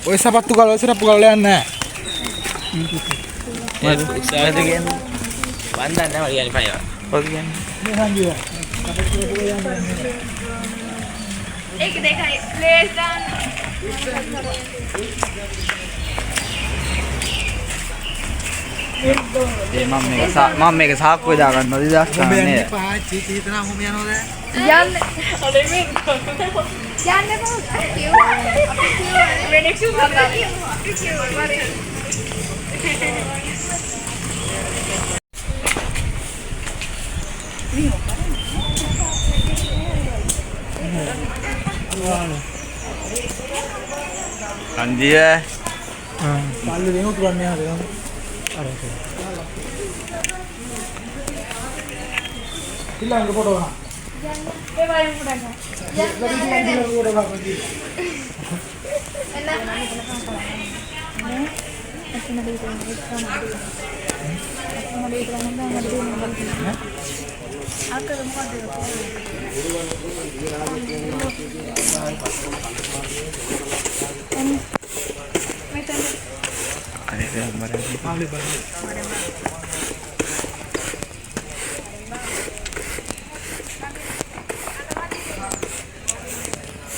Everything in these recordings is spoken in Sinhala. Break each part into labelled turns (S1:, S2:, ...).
S1: ඔය සපත්තු ගාලා සිරප්පු ගාලා යන්නේ නැහැ.
S2: උසාවියට කියන්නේ වන්දන්නේ නැහැ මට කියන්නේ පයින්. ඔය කියන්නේ
S1: මේ සංජීව.
S3: ඒක දෙකයි ප්ලේස් දාන්න.
S2: මම මේක සාක්කුවේ දා ගන්නවා 2000 ගන්න නේද?
S1: පහයි චීතන හොම යනවද?
S3: යන්න. අනේ මේ යන්න බෑ. කිව්වා. වෙනෙක් සුපර් කිව්වා.
S2: සංජීව
S1: පල්ලි වෙන උතුරන්නේ හරියම. අර ඒක. ඉල්ලන්න ෆොටෝ ගන්න.
S3: ඒ වයින් පුඩන්න.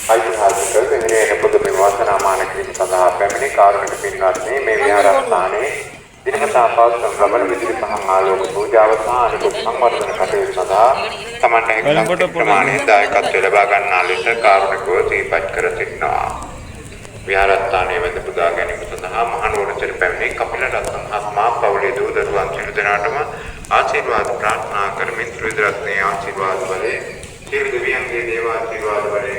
S4: ඓතිහාසික වෙනරේන පොදු විවාසනා මාන කිරීම සඳහා පැමිණි කාරුණික පින්වත්නි මේ විහාරස්ථානයේ දිනපතා පවත්වන රබර විදුලි පහන් ආලෝක පූජාව සහ අනිකුත් සංවර්ධන කටයුතු සඳහා සමන්ට හැකි ප්‍රමාණයේ දායකත්වය ලබා ගන්නා ලෙස කාරුණිකව සිහිපත් කර සිටිනවා. විහාරස්ථානයේ වෙද පුදා ගැනීම සඳහා මහනුවර සිට පැමිණි කපිල රත්න මහත්මයා පවුලේ දූ දරුවන් සියලු දෙනාටම ආශිර්වාද ප්‍රාර්ථනා කරමින් ත්‍රිවිධ රත්නයේ ආශිර්වාද වලේ සියලු දෙවියන්ගේ දේව ආශිර්වාද වලේ